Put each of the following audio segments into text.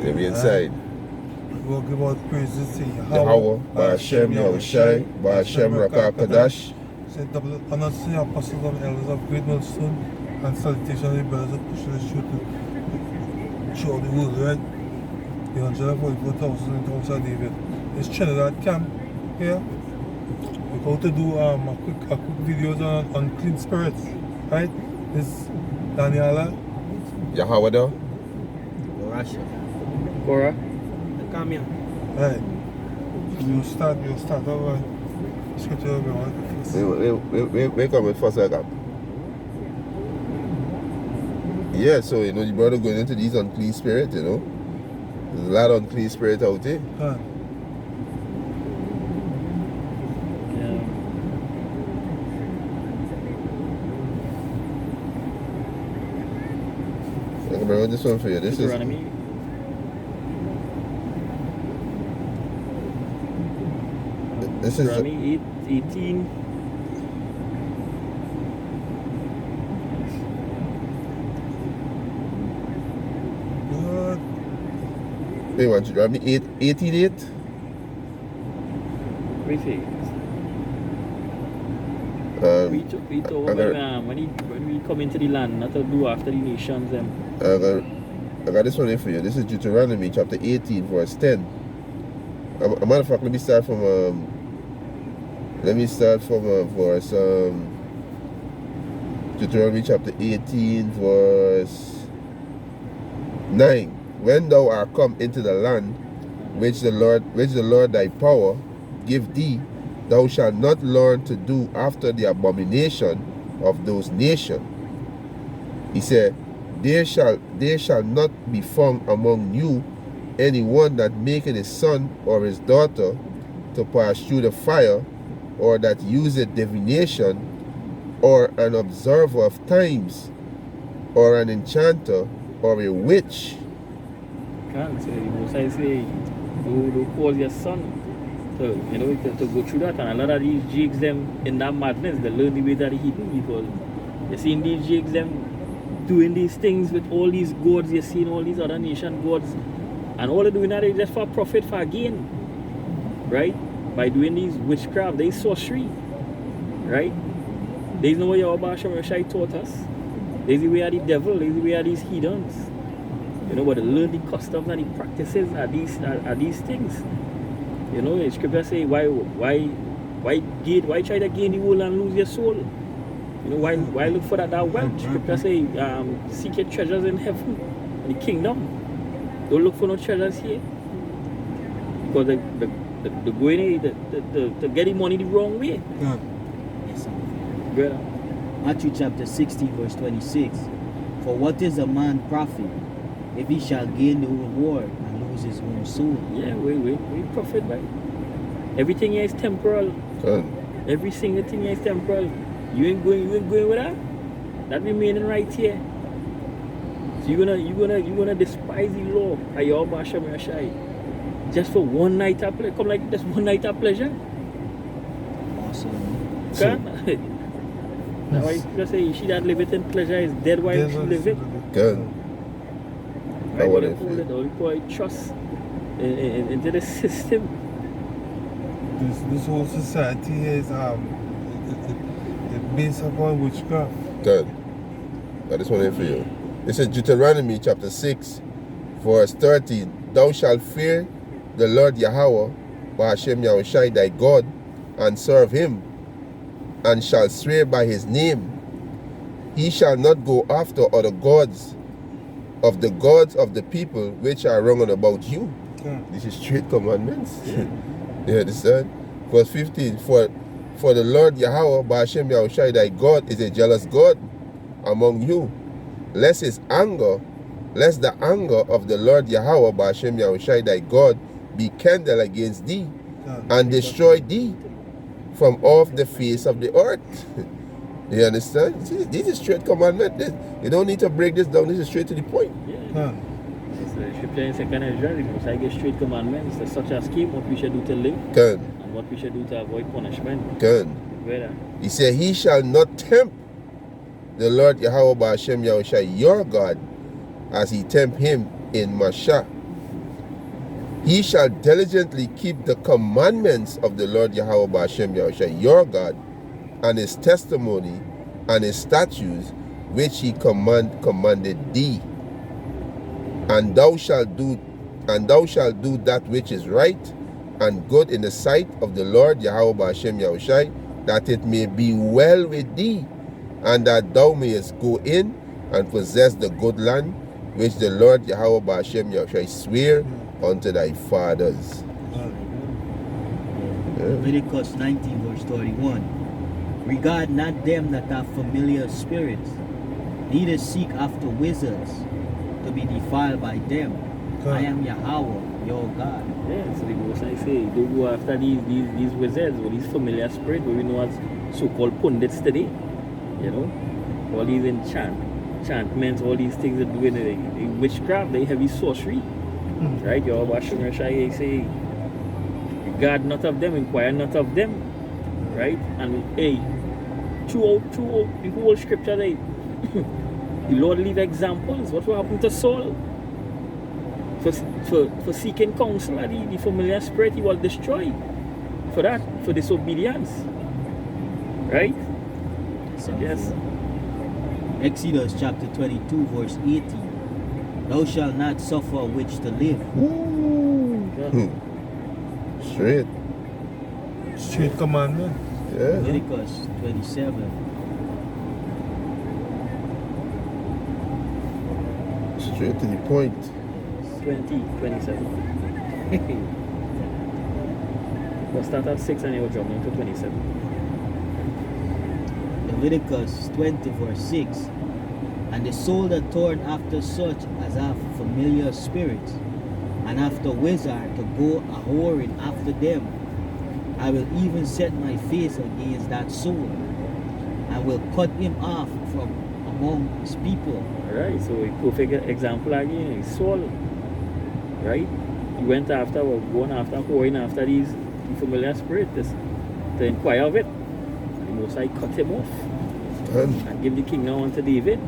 Let me inside. We'll give all praises to Yahweh, Ba'ashem Yahushai, Ba'ashem Rakakadash. Say double honors to the apostles and elders of Great Millstone, and salutations to the brothers of pushing the truth throughout the world, right? The 144,000 in Town St. David. It's Trinidad camp here. We're going to do a quick videos on clean spirits, right? This Daniela. Yahweh though. Cora. Come here. Right. We'll start our scripture. We come with first welcome. Yeah, so you know the brother going into these unclean spirits, you know. There's a lot of unclean spirit out there. Huh. I can bring this one for you. This is Deuteronomy. Deuteronomy 18. What? Wait, want you Deuteronomy 18:8? Wait a we told when we come into the land, not to do after the nations. I got this one here for you. This is Deuteronomy chapter 18, verse 10. A matter of fact, let me start from verse Deuteronomy chapter 18, verse 9. When thou art come into the land which the Lord thy power give thee, thou shalt not learn to do after the abomination of those nations. He said, there shall not be found among you anyone that maketh his son or his daughter to pass through the fire, or that useth divination, or an observer of times, or an enchanter, or a witch. Can't say, most I say, you cause your son to go through that, and a lot of these jigs them in that madness, they learn the way that he do, because you see in these jigs them doing these things with all these gods, you see in all these other nation gods, and all they're doing that is just for profit, for gain, right? By doing these witchcraft, they sorcery, right? There's no way Yahweh Shai taught us. There's the way of the devil, there's the way of these heathens. You know, but they learn the customs and the practices are these things. You know, the scripture say why try to gain the world and lose your soul? You know, why look for that wealth? Scripture say seek your treasures in heaven, in the kingdom. Don't look for no treasures here. Because the going in to get the money the wrong way. Yeah. Yes, sir. Brother. Matthew chapter 16, verse 26. For what is a man profit if he shall gain the whole world and lose his own soul? Yeah, we profit by it. Everything here is temporal. Every single thing here is temporal. You ain't going with that. That remaining right here. So you're gonna despise the law of Yahweh Hashem Shai just for one night of pleasure. Come like just one night of pleasure. Awesome. Can now I just say she that liveth in pleasure is dead while she liveth. Good. Right? What they call it? What we call it trust into the system. This whole society is based upon witchcraft. Good. Got this one here for you. This is Deuteronomy chapter 6, verse 13. Thou shalt fear the Lord Yahweh, Ba'ashem Yahushai thy God, and serve him, and shall swear by his name. He shall not go after other gods of the people which are wrong about you. Yeah. This is straight commandments. You understand? Verse 15. For the Lord Yahweh, Ba'ashem Yahushai thy God, is a jealous God among you, lest the anger of the Lord Yahweh, Ba'ashem Yahushai thy God, be kindled against thee, and destroy thee from off the face of the earth. You understand? See, this is straight commandment. You don't need to break this down. This is straight to the point. Yeah. It's the scripture in second Ezra. So I get straight commandments. There's such a scheme, what we should do to live, Good. and what we should do to avoid punishment. Good. Where He said, he shall not tempt the Lord Yahweh Ba'ashem Yahushai your God, as he tempt him in Mashah He shall diligently keep the commandments of the Lord Yahweh Ba'ashem Yahushua, your God, and his testimony and his statutes, which he commanded thee. And thou shalt do that which is right and good in the sight of the Lord Yahweh Ba'ashem Yahushua, that it may be well with thee, and that thou mayest go in and possess the good land which the Lord Yahweh Ba'ashem Yahushua swear unto thy fathers. Leviticus 19 verse 31. Regard not them that have familiar spirits, neither seek after wizards to be defiled by them. I am Yahweh, your God. Yeah, so the Most High say, don't go after these wizards or these familiar spirits, what we know as so-called pundits today. You know, all these enchantments, all these things that do in witchcraft, they heavy sorcery. Right? Your Bashim Rashai say, regard not of them, inquire not of them. Right? And hey, throughout the whole scripture, the Lord leave examples. What will happen to Saul? For seeking counsel, the familiar spirit he was destroyed. For disobedience. Right? Yes. Exodus chapter 22 verse 18. Thou shalt not suffer a witch to live. Straight commandment. Yeah. Leviticus 27. Straight to the point. 27. We'll start at 6 and you'll jump into 27. Leviticus 20 verse 6. And the soul that turn after such as have familiar spirits, and after wizard to go a-whoring after them, I will even set my face against that soul, and will cut him off from among his people. Alright, so a perfect example again is Saul. Right? He went after, or going after, whoring after the familiar spirits to inquire of it. And the Most High cut him off and give the kingdom unto David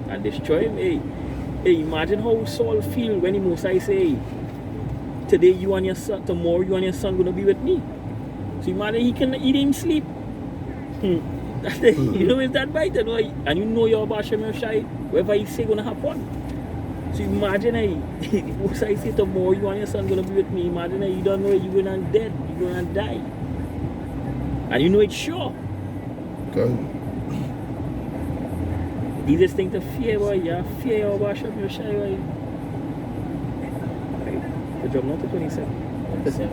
and destroy him. Hey, imagine how Saul feel when the Most High say, today you and your son, tomorrow you and your son gonna be with me. So imagine he can eat him sleep. You know, is that right? And you know your Bashem Yoshai, whatever he say gonna happen. So imagine Most High say tomorrow you and your son gonna be with me. Imagine you don't know you're gonna dead, you're gonna die. And you know it's sure. God. Easiest thing to fear, boy. Yeah, fear your Basham, your shy, boy. Right. The job not to 27. 27.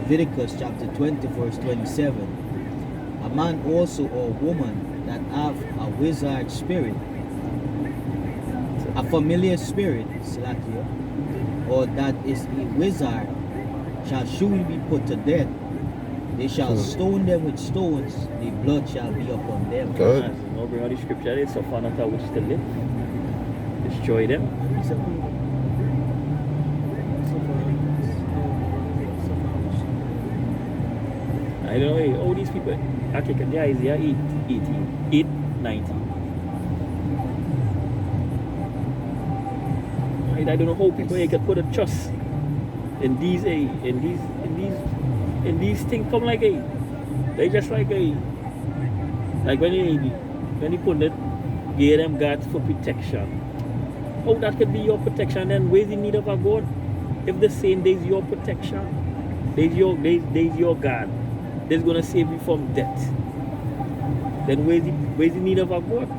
Leviticus chapter 20 verse 27. A man also or woman that have a wizard spirit, a familiar spirit, or that is a wizard, shall surely be put to death. They shall stone them with stones, the blood shall be upon them. Good. No, bring out the scripture, they suffer not a witch to live. Destroy them. I don't know, all these people, okay, there is Isaiah 8:19. I don't know how people can put a trust in these things come like they just like when you put it, give them God for protection. How that could be your protection? Then where's the need of a God? If the same there's your protection, there's your God, that's gonna save you from death. Then where's the need of a God?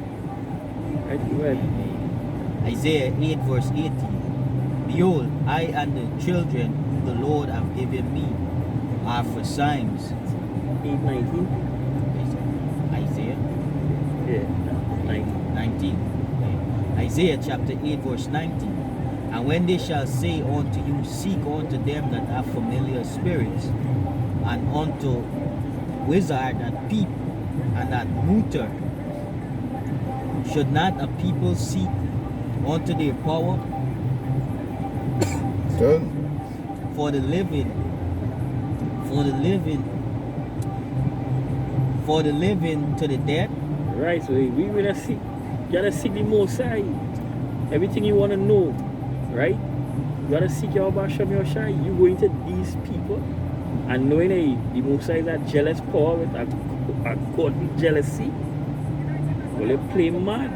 Right? Well, Isaiah 8 verse 18. Behold, I and the children whom the Lord have given me are for signs. 8:19. Isaiah Yeah, 19. Isaiah chapter 8 verse 19. And when they shall say unto you, seek unto them that have familiar spirits, and unto wizard that peep and that mooter, should not a people seek unto their power? Good. For the living to the dead. right. So we will seek gotta seek the Most High. Everything you wanna know, right? You gotta seek your Hashem Yoshai. You go into these people and knowing the Most High is a jealous power with a godly jealousy. Well, they play mad.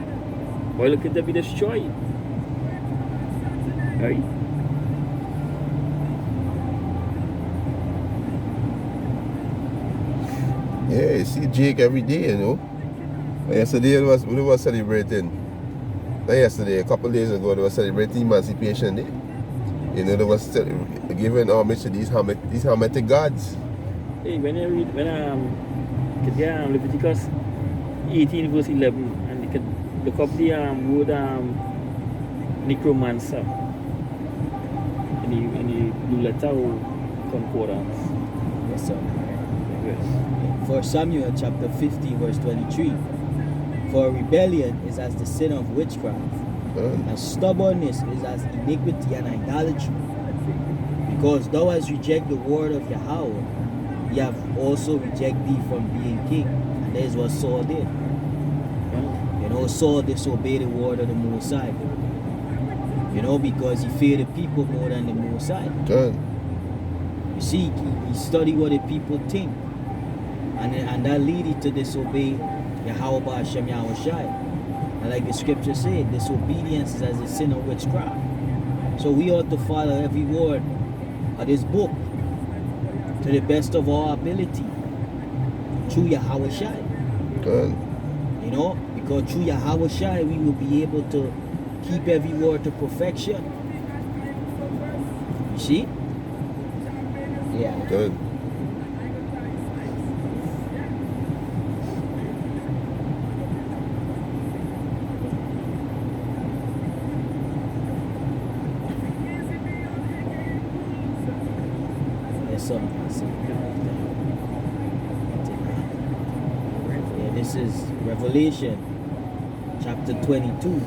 Or look at them be destroyed. Right? Yeah, you see Jake every day, you know. Yesterday we were celebrating. Not yesterday, a couple of days ago, they were celebrating Emancipation Day. You know, they were giving homage to these Hermetic gods. Hey, when Leviticus 18 verse 11, and you can look up the word necromancer in the Blue Letter Concordance. Yes, sir. Yes. For Samuel chapter 50 verse 23. For rebellion is as the sin of witchcraft, and stubbornness is as iniquity and idolatry. Because thou hast rejected the word of Yahweh, ye have also rejected thee from being king. And that is what Saul did. You know, Saul disobeyed the word of the Most High. You know, because he feared the people more than the Most High. Good. You see, he studied what the people think. And that leaded to disobey Yahweh Hashem Yahushai. And like the scripture said, disobedience is as a sin of witchcraft. So we ought to follow every word of this book to the best of our ability through Yahushai. Good. You know, because through Yahushai we will be able to keep every word to perfection. You see? Yeah. Good. Yeah, this is Revelation chapter 22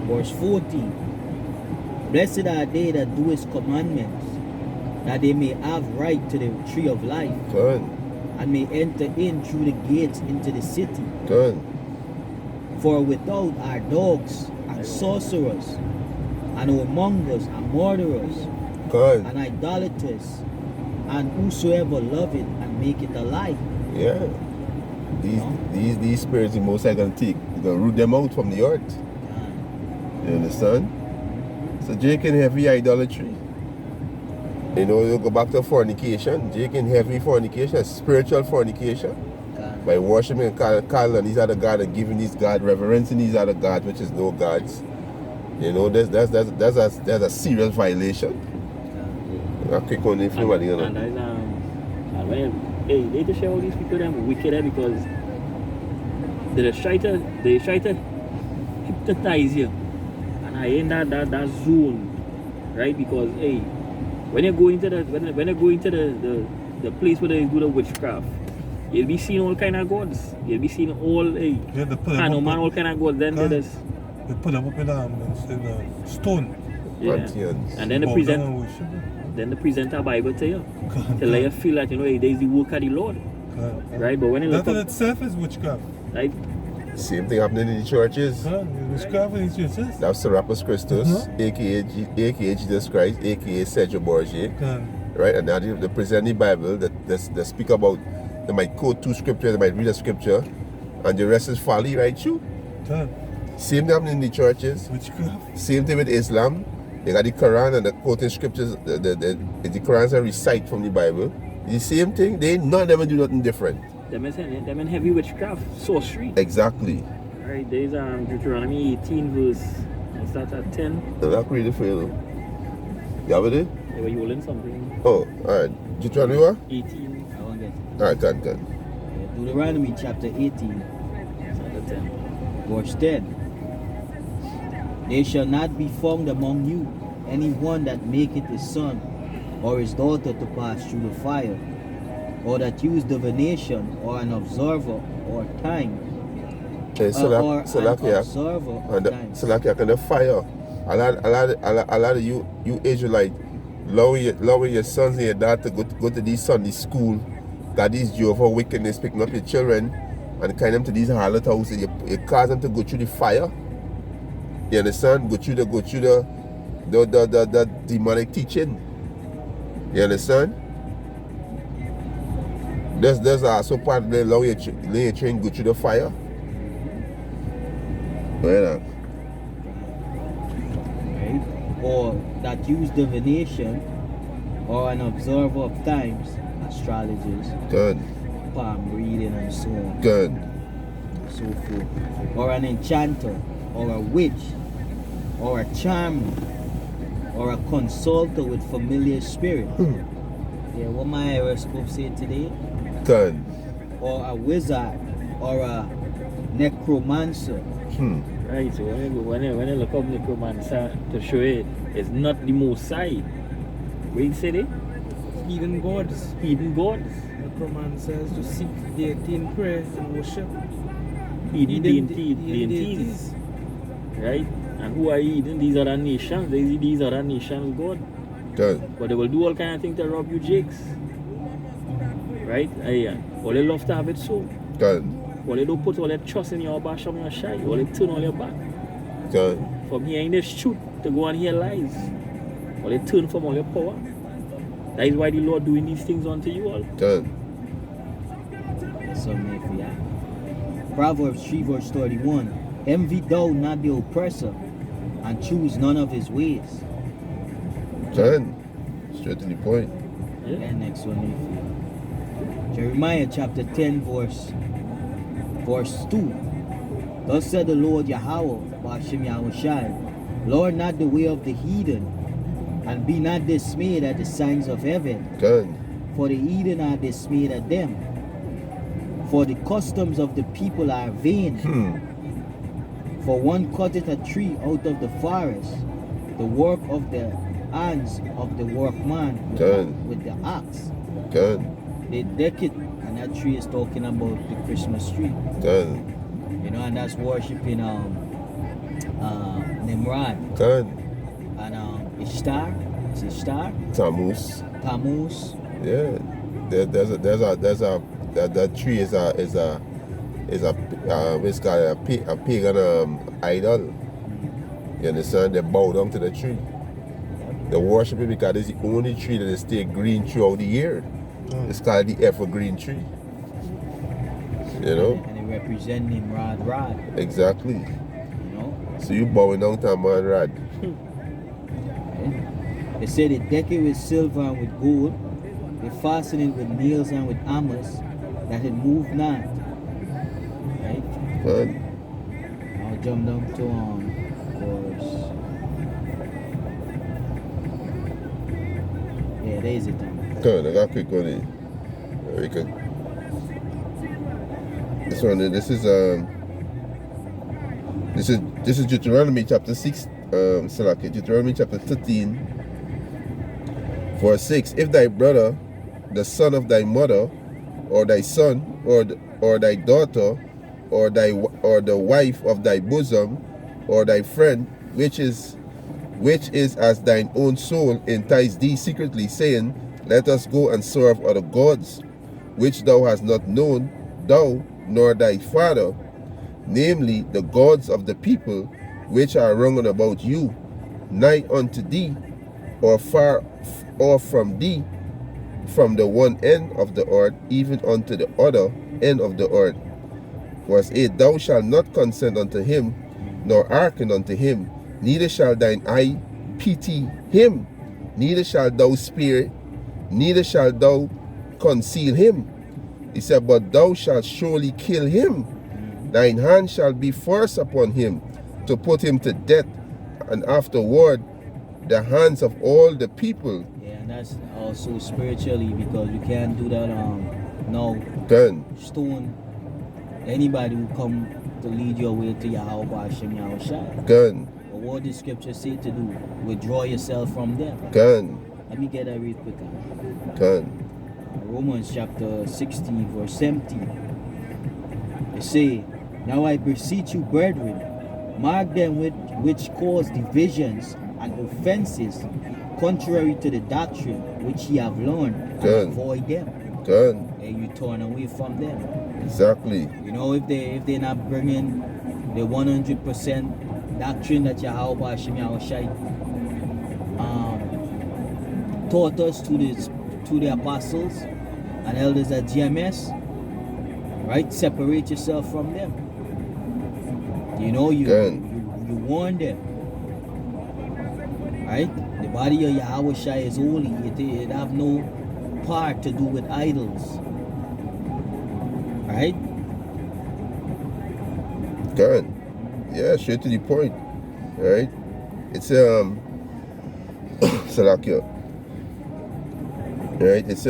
verse 14. Blessed are they that do his commandments, that they may have right to the tree of life. Good. And may enter in through the gates into the city. Good. For without are dogs and sorcerers, and whoremongers and murderers, Good. and idolaters, and whosoever loveth and maketh a lie. Yeah. These spirits the Most High gonna take. He's gonna root them out from the earth. You understand? So Jake in heavy idolatry. You know, you go back to fornication. Jake in heavy fornication, spiritual fornication. By worshiping calling these other gods and giving these gods, reverencing these other gods, which is no gods. You know, that's a serious violation. I click on it, And when they share all these people them wicked because they try to hypnotize you. And I in that zone, right? Because when you go into the place where they do the witchcraft, you'll be seeing all kind of gods. You'll be seeing all all kind of gods. Then they put them up in stone. Yeah. And then they present a Bible to you. To let you feel that there's the work of the Lord. Right? But when you look that in up, itself is witchcraft. right? same thing happening in the churches. Witchcraft in the churches. That's Serapis Christus, aka Jesus Christ, aka Sergio Borgia. Right? And now they present the Bible that they speak about. They might quote two scriptures, they might read a scripture, and the rest is folly, right? You. Same thing happening in the churches. Witchcraft. Same thing with Islam. They got the Quran and the quoting scriptures. The Quran are recite from the Bible. The same thing. None of them do nothing different. Them in heavy witchcraft, sorcery. Exactly. Right, there's Deuteronomy 18 verse, what's that at 10? I'm not reading for you. You have it? They were holding something. Oh, alright. Deuteronomy what? 18. I want that. Alright, good. Deuteronomy chapter 18, Chapter 10. verse 10. There shall not be found among you any one that maketh his son or his daughter to pass through the fire, or that use divination, or an observer, or time, or an observer of time. Salakia, can the fire? A lot of you Israelites, allowing your sons and your daughter to go to these Sunday school got these Jehovah's wickedness picking up your children and carrying them to these harlot houses. You cause them to go through the fire. You understand? Go through the demonic teaching. You understand? There's also part of the allow your train go through the fire. Right. Or that use divination or an observer of times, astrologers, Good. palm reading and so on, Good. so forth, or an enchanter, or a witch, or a charmer, or a consulter with familiar spirit. Yeah, what my horoscope say today? Good. Or a wizard, or a necromancer. Right, so when I look up necromancer to show it, it's not the most side. What you say there? Heathen gods. Heathen gods. Necromancers to seek deity in prayer and worship. Heathen deities. Right? And who are heathen? These are the nations. These are the nations' God. Good. But they will do all kind of things to rob you, jakes. Right? All they love to have it so. Good. All they don't put all their trust in your bash on your shy. All they turn on your back. Good. From hearing the truth to go and hear lies. All they turn from all your power. That is why the Lord doing these things unto you all. Good. So maybe Proverbs 3 verse 31. Envy thou not the oppressor, and choose none of his ways. Good. Straight to the point. Yeah. And next one, Jeremiah chapter 10 verse 2. Thus said the Lord Yahweh, Ba'ashem Yahushai, Lord, not the way of the heathen, and be not dismayed at the signs of heaven, Good. for the heathen are dismayed at them. For the customs of the people are vain. For one cutteth a tree out of the forest, the work of the hands of the workman with the axe. Good. They deck it, and that tree is talking about the Christmas tree. Good. You know, and that's worshiping Nimrod Good. and Ishtar. Is it Ishtar? Tammuz. Tammuz. Yeah. That tree is a what's called a pagan idol. You understand? They bow down to the tree. They worship it because it's the only tree that is stay green throughout the year. It's called the evergreen tree. You know? And it represents Nimrod rod. Exactly. You know? So you bowing down to a man rod. They say they deck it with silver and with gold. They fasten it with nails and with hammers, that it move not. Right? Good. I'll jump down to verse. Yeah, there is it. Good. I got a quick one here. Very good. This is Deuteronomy chapter 6, Deuteronomy chapter 13, verse 6. If thy brother, the son of thy mother, or thy son, or thy daughter, or the wife of thy bosom, or thy friend, which is as thine own soul, entice thee secretly, saying, Let us go and serve other gods, which thou hast not known, thou nor thy father, namely the gods of the people which are round about you, nigh unto thee, or far or from thee, from the one end of the earth even unto the other end of the earth. Verse 8. Thou shalt not consent unto him, nor hearken unto him, neither shall thine eye pity him, neither shalt thou spare, neither shalt thou conceal him. He said, but thou shalt surely kill him. Thine hand shall be first upon him, to put him to death, and afterward the hands of all the people. Yeah, and that's also spiritually, because you can't do that now. Done. Stone anybody who come to lead your way to Yahweh Ba'ashem Yahushai. Gun. But what the scripture say to do? Withdraw yourself from them. Gun. Let me get that read quicker. Gun. Romans chapter 16 verse 17. They say, Now I beseech you, brethren, mark them which cause divisions and offenses contrary to the doctrine which ye have learned, and Good. avoid them. Good. and you turn away from them. Exactly. You know, if they're not bringing the 100% doctrine that Yahweh Hashem Yahushai taught us to the apostles and elders at GMS, right? Separate yourself from them. You know, you warn them, right? The body of Yahushai is holy. It have no part to do with idols, right? Good. Yeah, straight to the point. Right? It's Salakia. Right? It's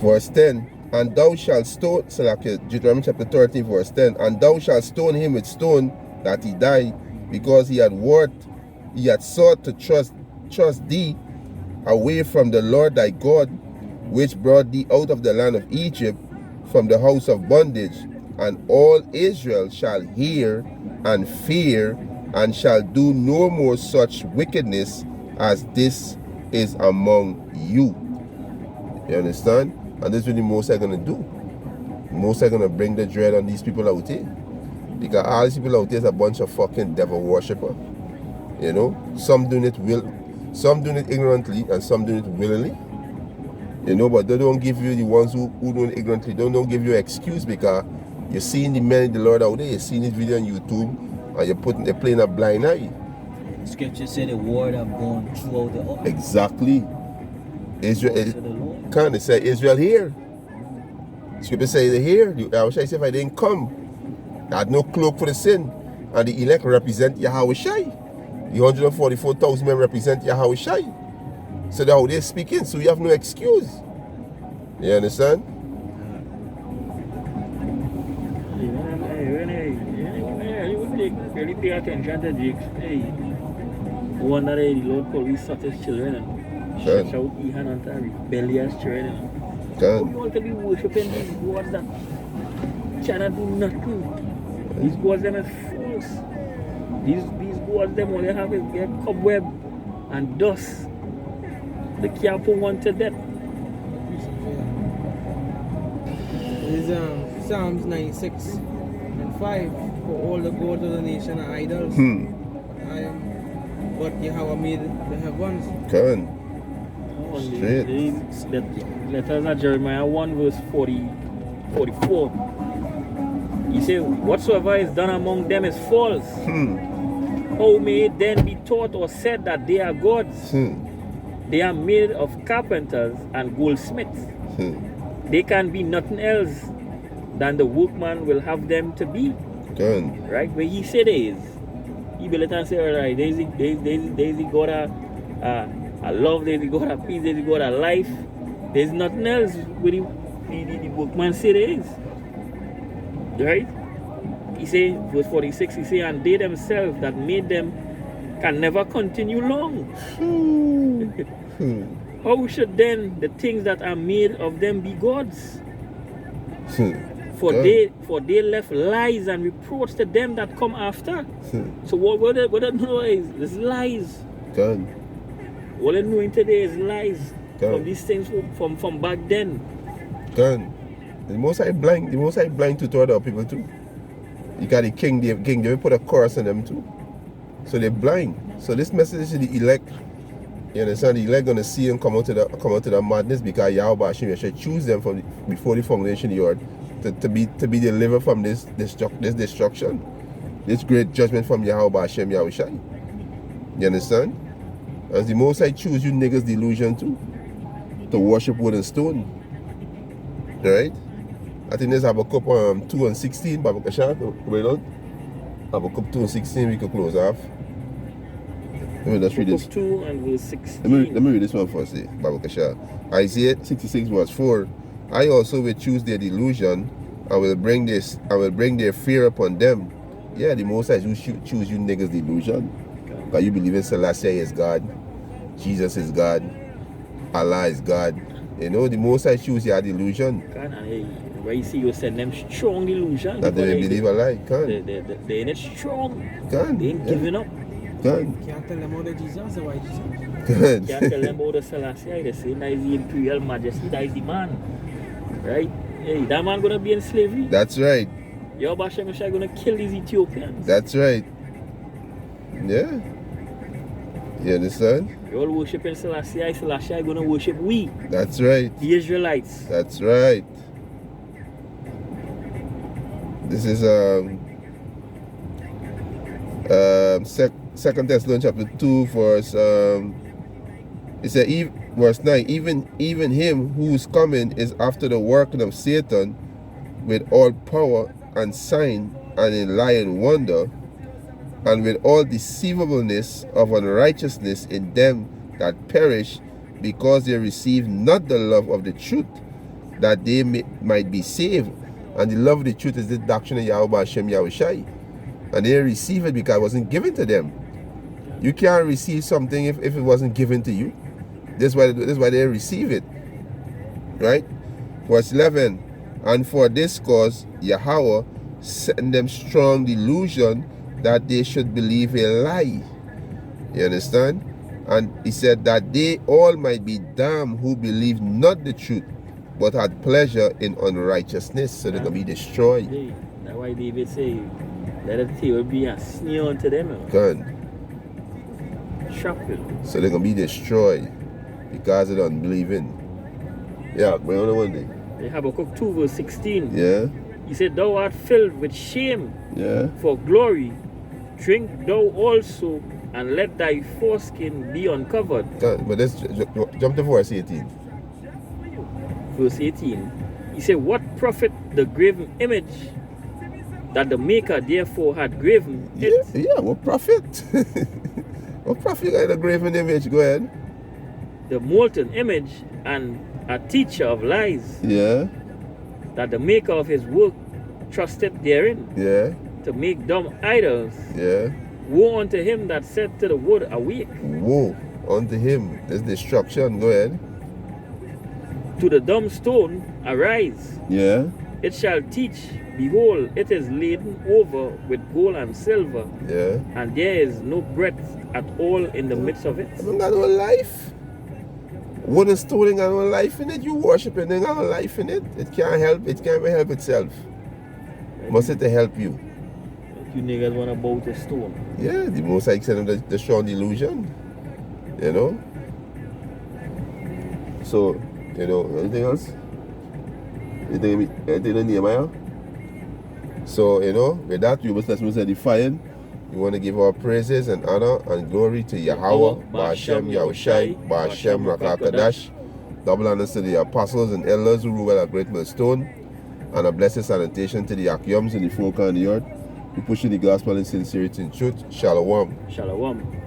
verse 10. And thou shalt stone, Salakia, Deuteronomy chapter 13, verse 10. And thou shalt stone him with stone that he die, because he had sought to trust thee away from the Lord thy God, which brought thee out of the land of Egypt, from the house of bondage. And all Israel shall hear and fear, and shall do no more such wickedness as this is among you. You understand? And this is what the Most High gonna do. The Most High gonna bring the dread on these people out here, because all these people out here is a bunch of fucking devil worshipper. You know, some doing it ignorantly, and some doing it willingly. You know, but they don't give you, the ones who do it ignorantly, don't give you an excuse, because you're seeing the men of the Lord out there, you're seeing this video on YouTube, and they're playing a blind eye. Scripture said the word have gone throughout the earth. Exactly. Israel, can't say Israel here? Scripture say they're here. I wish I said if I didn't come, I had no cloak for the sin, and the elect represent Yahweh Shai. The 144,000 men represent Yahweh Shai. So that's how they're speaking, so you have no excuse. You understand? Really pay attention to Jakes. Hey, one that the Lord called we such as children and stretch out the hand unto rebellious children. So you want to be worshipping these gods that cannot do nothing. These gods them are false. These gods them all they have is their cobweb and dust. They can't put one to death. This is Psalms 96 and 5. For all the gods of the nation are idols. But Yahweh made the heavens. Good. Straight. Letters of Jeremiah 1 verse 44. He said, whatsoever is done among them is false. How may it then be taught or said that they are gods? They are made of carpenters and goldsmiths. They can be nothing else than the workman will have them to be. Good. Right? Where he said is, he will let us say, all right, there's the God of love, there's the God of peace, there's the God of life. There's nothing else where the workman said is. Right? He say, verse 46, he say, and they themselves that made them can never continue long. How should then the things that are made of them be gods? For they left lies and reproach to them that come after. So what they know is lies. Good. What they knowing today is lies. From these things from back then. Good. The most I blind to other people too. You got the king, they will put a curse on them too. So they're blind. So this message is to the elect. You understand? The elect gonna see them come out to the madness, because Yahweh Hashem should choose them from before the foundation of the earth to be delivered from this destruction, this great judgment from Yahweh Hashem Yahweh Shai. You understand? As the Most I choose you niggas delusion too, to worship wood and stone. Right? I think there's Habakkuk 2 and 16, Baruch Hashem, right on. Habakkuk 2 and 16, we could close off. Let me just read this. 2 and verse 16. Let me read this one first. Baruch Hashem. Isaiah 66 verse 4. I also will choose their delusion. I will bring their fear upon them. Yeah, the Most High choose you niggas delusion. Because you believe in Selassie is God, Jesus is God, Allah is God. You know, the Most High choose your delusion. Where you see you send them strong delusion. That they believe a lie. They're in it strong. Can. They ain't giving up. Good. Can't tell them how the Jesus, why Jesus. Good. Can't tell them about the Selassie. They say that is the imperial majesty, that is the man. Right? Hey, that man gonna be in slavery. That's right. Your Bashem Yeshai gonna kill these Ethiopians. That's right. Yeah. You understand? You all worshiping Selassie, Selassie gonna worship we, That's right. the Israelites. That's right. This is Second Thessalonians chapter 2 verse it said verse 9, even him whose coming is after the working of Satan with all power and sign and in lying wonder, and with all deceivableness of unrighteousness in them that perish, because they receive not the love of the truth, that they might be saved. And the love of the truth is the doctrine of Yahweh Hashem Yahushai. And they receive it because it wasn't given to them. You can't receive something if it wasn't given to you. That's why they receive it. Right? Verse 11. And for this cause Yahweh sent them strong delusion that they should believe a lie. You understand? And he said that they all might be damned who believe not the truth, but had pleasure in unrighteousness, so they're going to be destroyed. Hey, that's why David say, let the table be a snare unto them. Good. Shrapnel. So they're going to be destroyed because of the unbelieving. Yeah, we're on the one day. Habakkuk 2 verse 16. Yeah, He said, thou art filled with shame yeah. for glory. Drink thou also, and let thy foreskin be uncovered. Good. But let's jump to verse 18. Verse 18. He said, what profit the graven image that the maker therefore had graven it? Yeah, what profit? What profit got the graven image? Go ahead. The molten image and a teacher of lies, Yeah, that the maker of his work trusted therein, yeah, to make dumb idols. yeah. Woe unto him that said to the wood, awake. Woe unto him. There's destruction. Go ahead. To the dumb stone, arise. Yeah, It shall teach, behold, it is laden over with gold and silver, yeah. and there is no breadth at all in the midst of it. I don't got no life. Wooden stone ain't got no life in it. You worship it, ain't got no life in it. It can't help. It can't even help itself. Must it to help you? You niggas want to bow to stone. Yeah, the most I send them the strong delusion. You know? So, you know, anything else? Anything in Nehemiah? So, you know, with that, we must edifying. We want to give our praises and honor and glory to Yahweh, Ba'ashem Yahushai, Ba'ashem Rakakadash. Double honors to the apostles and elders who rule at Great Millstone, and a blessed salutation to the Akyums and the folk on the earth who pushing the gospel in sincerity and truth. Shalom. Shalom.